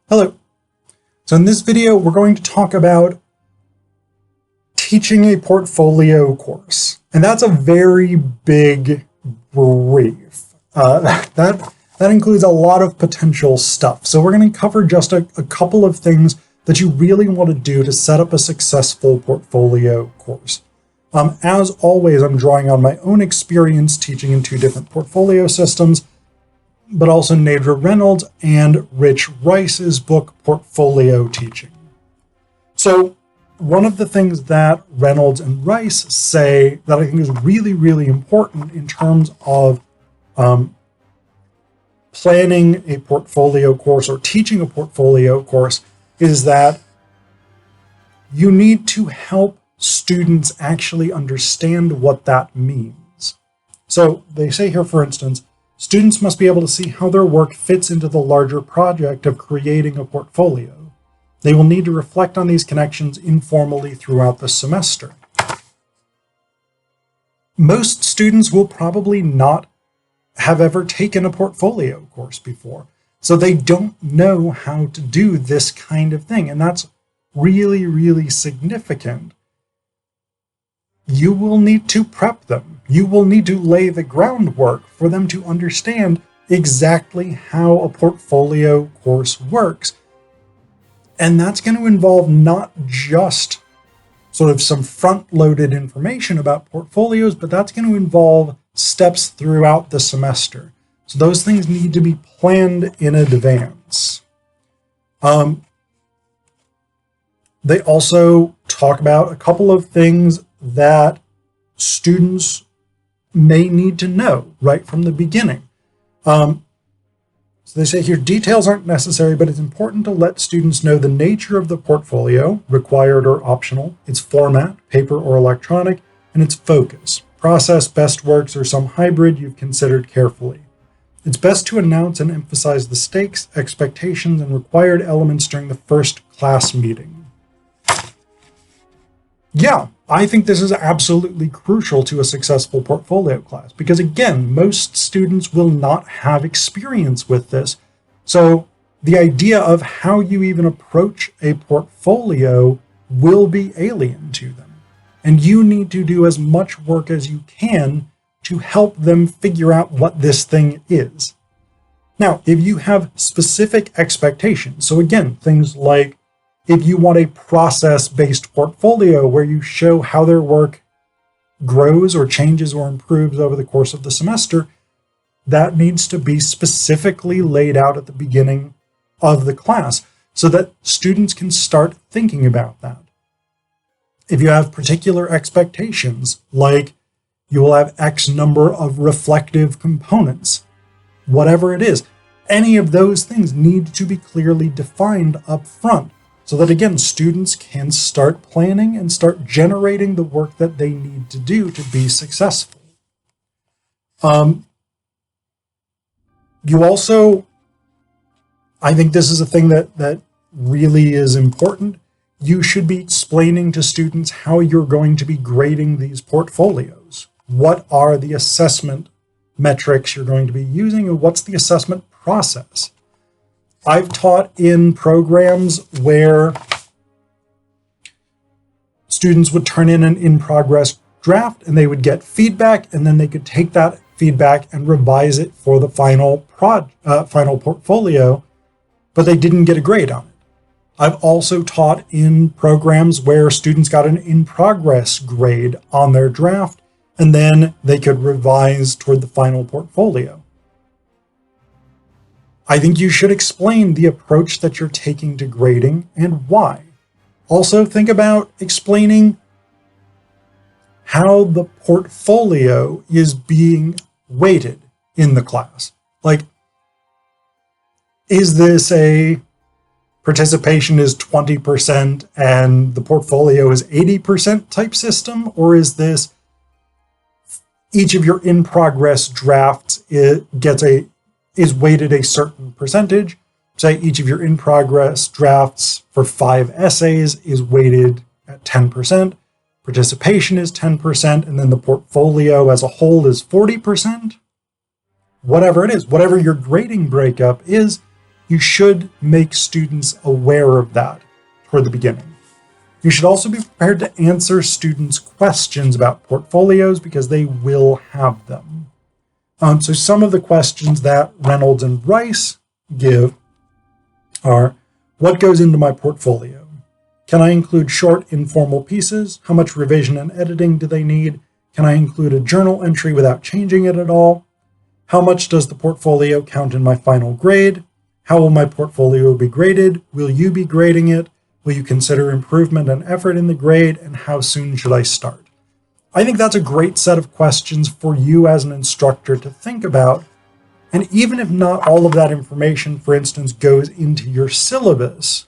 Hello. So in this video, we're going to talk about teaching a portfolio course. And that's a very big brief. That includes a lot of potential stuff. So we're going to cover just a couple of things that you really want to do to set up a successful portfolio course. As always, I'm drawing on my own experience teaching in two different portfolio systems, but also Nadra Reynolds and Rich Rice's book, Portfolio Teaching. So one of the things that Reynolds and Rice say that I think is really, really important in terms of planning a portfolio course or teaching a portfolio course is that you need to help students actually understand what that means. So they say here, for instance, students must be able to see how their work fits into the larger project of creating a portfolio. They will need to reflect on these connections informally throughout the semester. Most students will probably not have ever taken a portfolio course before, so they don't know how to do this kind of thing, and that's really, really significant. You will need to prep them. You will need to lay the groundwork for them to understand exactly how a portfolio course works. And that's going to involve not just sort of some front-loaded information about portfolios, but that's going to involve steps throughout the semester. So those things need to be planned in advance. They also talk about a couple of things that students may need to know right from the beginning. So they say here, details aren't necessary, but it's important to let students know the nature of the portfolio, required or optional, its format, paper or electronic, and its focus, process, best works, or some hybrid you've considered carefully. It's best to announce and emphasize the stakes, expectations, and required elements during the first class meeting. Yeah, I think this is absolutely crucial to a successful portfolio class because, again, most students will not have experience with this. So the idea of how you even approach a portfolio will be alien to them. And you need to do as much work as you can to help them figure out what this thing is. Now, if you have specific expectations, so again, things like if you want a process-based portfolio where you show how their work grows or changes or improves over the course of the semester, that needs to be specifically laid out at the beginning of the class so that students can start thinking about that. If you have particular expectations, like you will have X number of reflective components, whatever it is, any of those things need to be clearly defined up front, so that, again, students can start planning and start generating the work that they need to do to be successful. You also, I think this is a thing that really is important. You should be explaining to students how you're going to be grading these portfolios. What are the assessment metrics you're going to be using, and what's the assessment process? I've taught in programs where students would turn in an in-progress draft and they would get feedback, and then they could take that feedback and revise it for the final portfolio, but they didn't get a grade on it. I've also taught in programs where students got an in-progress grade on their draft, and then they could revise toward the final portfolio. I think you should explain the approach that you're taking to grading and why. Also, think about explaining how the portfolio is being weighted in the class. Like, is this a participation is 20% and the portfolio is 80% type system? Or is this each of your in-progress drafts is weighted a certain percentage? Say each of your in-progress drafts for 5 essays is weighted at 10%, participation is 10%, and then the portfolio as a whole is 40%. Whatever it is, whatever your grading breakup is, you should make students aware of that toward the beginning. You should also be prepared to answer students' questions about portfolios because they will have them. So some of the questions that Reynolds and Rice give are, what goes into my portfolio? Can I include short, informal pieces? How much revision and editing do they need? Can I include a journal entry without changing it at all? How much does the portfolio count in my final grade? How will my portfolio be graded? Will you be grading it? Will you consider improvement and effort in the grade? And how soon should I start? I think that's a great set of questions for you as an instructor to think about. And even if not all of that information, for instance, goes into your syllabus,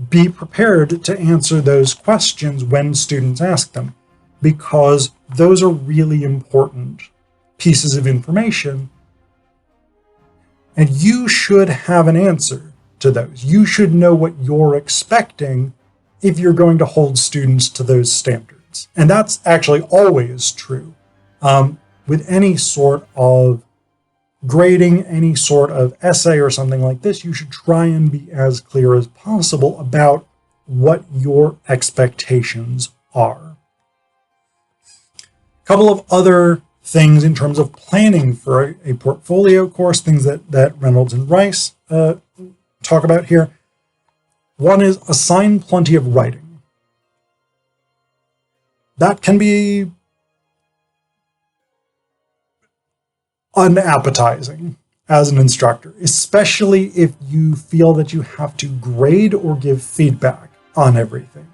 be prepared to answer those questions when students ask them, because those are really important pieces of information. And you should have an answer to those. You should know what you're expecting if you're going to hold students to those standards. And that's actually always true with any sort of grading, any sort of essay or something like this. You should try and be as clear as possible about what your expectations are. A couple of other things in terms of planning for a portfolio course, things that Reynolds and Rice talk about here. One is assign plenty of writing. That can be unappetizing as an instructor, especially if you feel that you have to grade or give feedback on everything.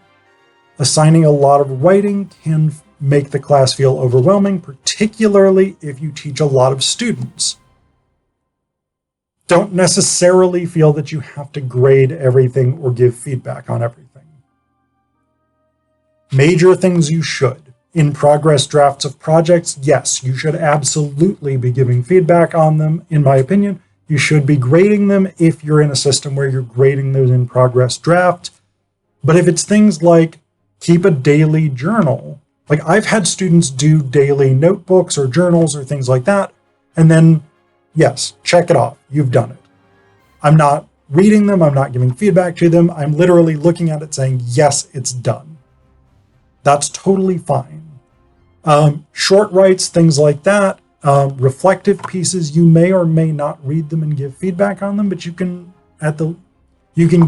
Assigning a lot of writing can make the class feel overwhelming, particularly if you teach a lot of students. Don't necessarily feel that you have to grade everything or give feedback on everything. Major things you should. In progress drafts of projects, yes, you should absolutely be giving feedback on them, in my opinion. You should be grading them if you're in a system where you're grading those in progress draft. But if it's things like keep a daily journal, like I've had students do daily notebooks or journals or things like that, and then, yes, check it off. You've done it. I'm not reading them. I'm not giving feedback to them. I'm literally looking at it saying, yes, it's done. That's totally fine. Short writes, things like that, reflective pieces, you may or may not read them and give feedback on them, but you can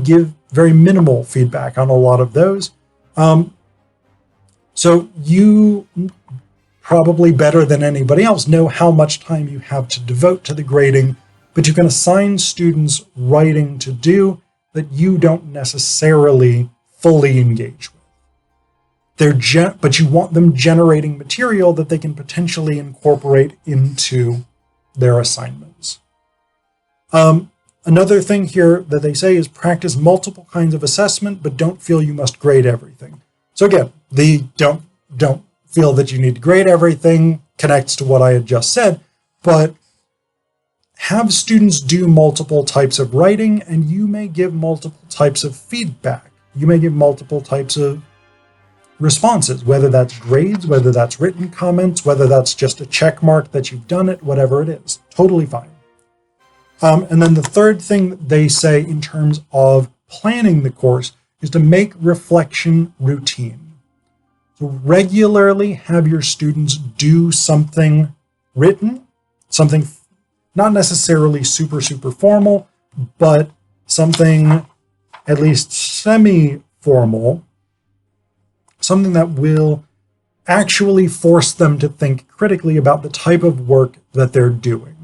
give very minimal feedback on a lot of those. So you probably better than anybody else know how much time you have to devote to the grading, but you can assign students writing to do that you don't necessarily fully engage with. But you want them generating material that they can potentially incorporate into their assignments. Another thing here that they say is practice multiple kinds of assessment, but don't feel you must grade everything. So again, the don't feel that you need to grade everything connects to what I had just said, but have students do multiple types of writing, and you may give multiple types of feedback. You may give multiple types of responses, whether that's grades, whether that's written comments, whether that's just a check mark that you've done it, whatever it is. Totally fine. And then the third thing that they say in terms of planning the course is to make reflection routine. So regularly have your students do something written, something not necessarily super formal, but something at least semi-formal, something that will actually force them to think critically about the type of work that they're doing.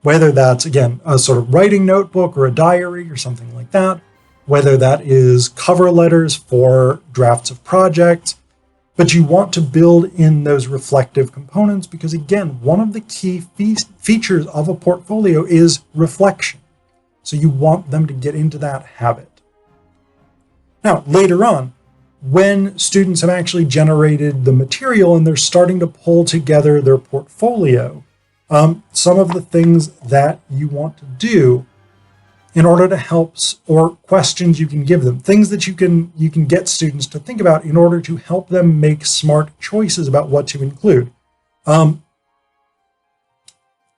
Whether that's, again, a sort of writing notebook or a diary or something like that, whether that is cover letters for drafts of projects, but you want to build in those reflective components because, again, one of the key features of a portfolio is reflection. So you want them to get into that habit. Now, later on, when students have actually generated the material and they're starting to pull together their portfolio, some of the things that you want to do in order to help, or questions you can give them, things that you can get students to think about in order to help them make smart choices about what to include.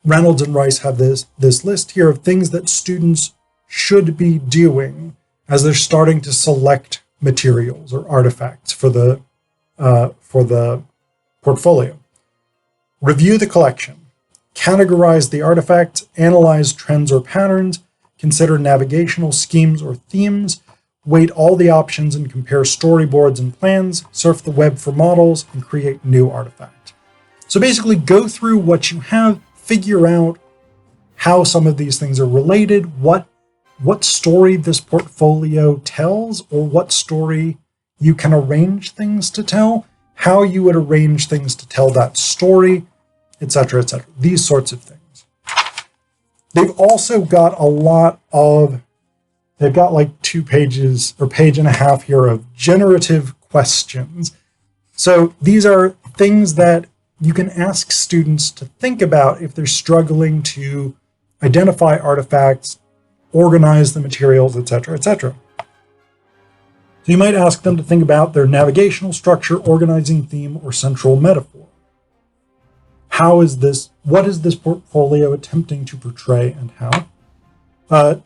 Reynolds and Rice have this list here of things that students should be doing as they're starting to select materials or artifacts for the portfolio. Review the collection, categorize the artifacts, analyze trends or patterns, consider navigational schemes or themes, weight all the options and compare storyboards and plans, surf the web for models, and create new artifacts. So basically go through what you have, figure out how some of these things are related, what story this portfolio tells, or what story you can arrange things to tell, how you would arrange things to tell that story, etc., etc. These sorts of things. They've also got they've got like 2 pages or page and a half here of generative questions. So these are things that you can ask students to think about if they're struggling to identify artifacts, organize the materials, etc., etc. So you might ask them to think about their navigational structure, organizing theme, or central metaphor. What is this portfolio attempting to portray, and how?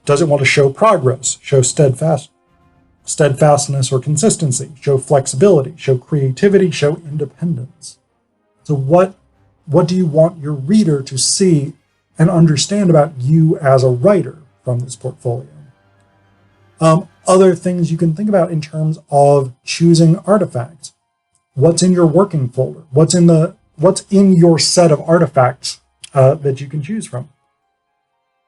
Does it want to show progress, show steadfastness or consistency, show flexibility, show creativity, show independence? So what do you want your reader to see and understand about you as a writer from this portfolio? Other things you can think about in terms of choosing artifacts. What's in your working folder? What's in your set of artifacts that you can choose from?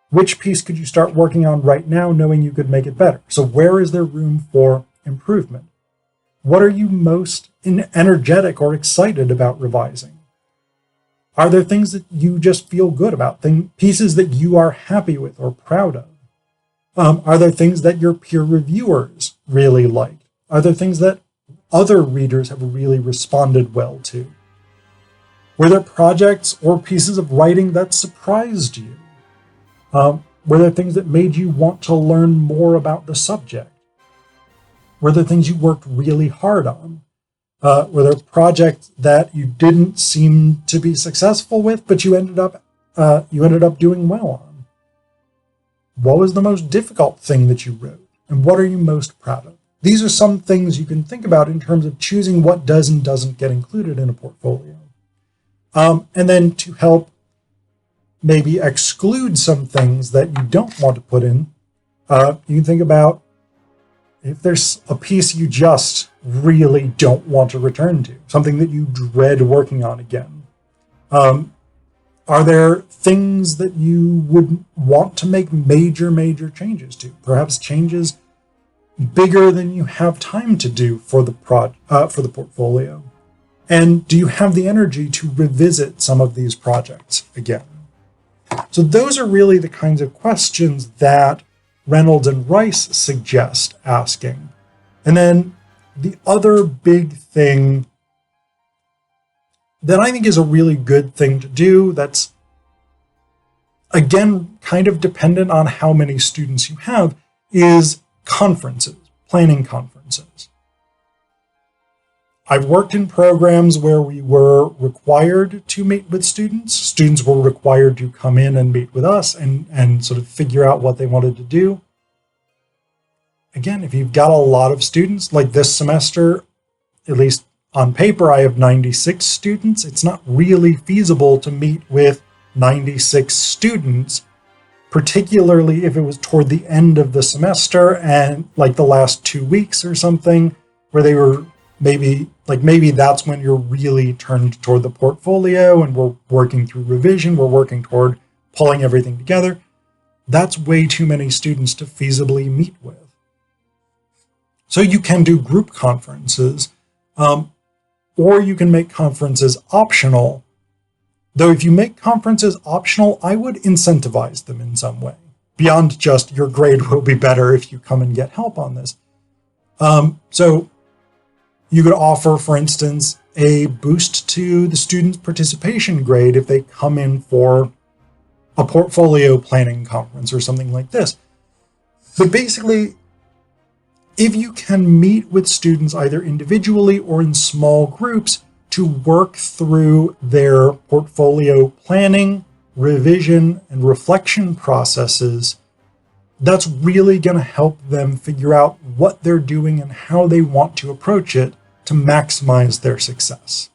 Which piece could you start working on right now knowing you could make it better? So where is there room for improvement? What are you most energetic or excited about revising? Are there things that you just feel good about, pieces that you are happy with or proud of? Are there things that your peer reviewers really liked? Are there things that other readers have really responded well to? Were there projects or pieces of writing that surprised you? Were there things that made you want to learn more about the subject? Were there things you worked really hard on? Were there projects that you didn't seem to be successful with, but you ended up doing well on? What was the most difficult thing that you wrote? And what are you most proud of? These are some things you can think about in terms of choosing what does and doesn't get included in a portfolio. And then to help maybe exclude some things that you don't want to put in, you can think about if there's a piece you just really don't want to return to, something that you dread working on again. Are there things that you would want to make major changes to? Perhaps changes bigger than you have time to do for the portfolio? And do you have the energy to revisit some of these projects again? So those are really the kinds of questions that Reynolds and Rice suggest asking. And then the other big thing that I think is a really good thing to do, that's, again, kind of dependent on how many students you have, is conferences, planning conferences. I've worked in programs where we were required to meet with students. Students were required to come in and meet with us and sort of figure out what they wanted to do. Again, if you've got a lot of students, like this semester, at least on paper, I have 96 students. It's not really feasible to meet with 96 students, particularly if it was toward the end of the semester and like the last 2 weeks or something, where they were maybe that's when you're really turned toward the portfolio and we're working through revision, we're working toward pulling everything together. That's way too many students to feasibly meet with. So you can do group conferences, or you can make conferences optional. Though if you make conferences optional, I would incentivize them in some way, beyond just your grade will be better if you come and get help on this. So you could offer, for instance, a boost to the student's participation grade if they come in for a portfolio planning conference or something like this. But basically, if you can meet with students either individually or in small groups to work through their portfolio planning revision, and reflection processes, that's really going to help them figure out what they're doing and how they want to approach it to maximize their success.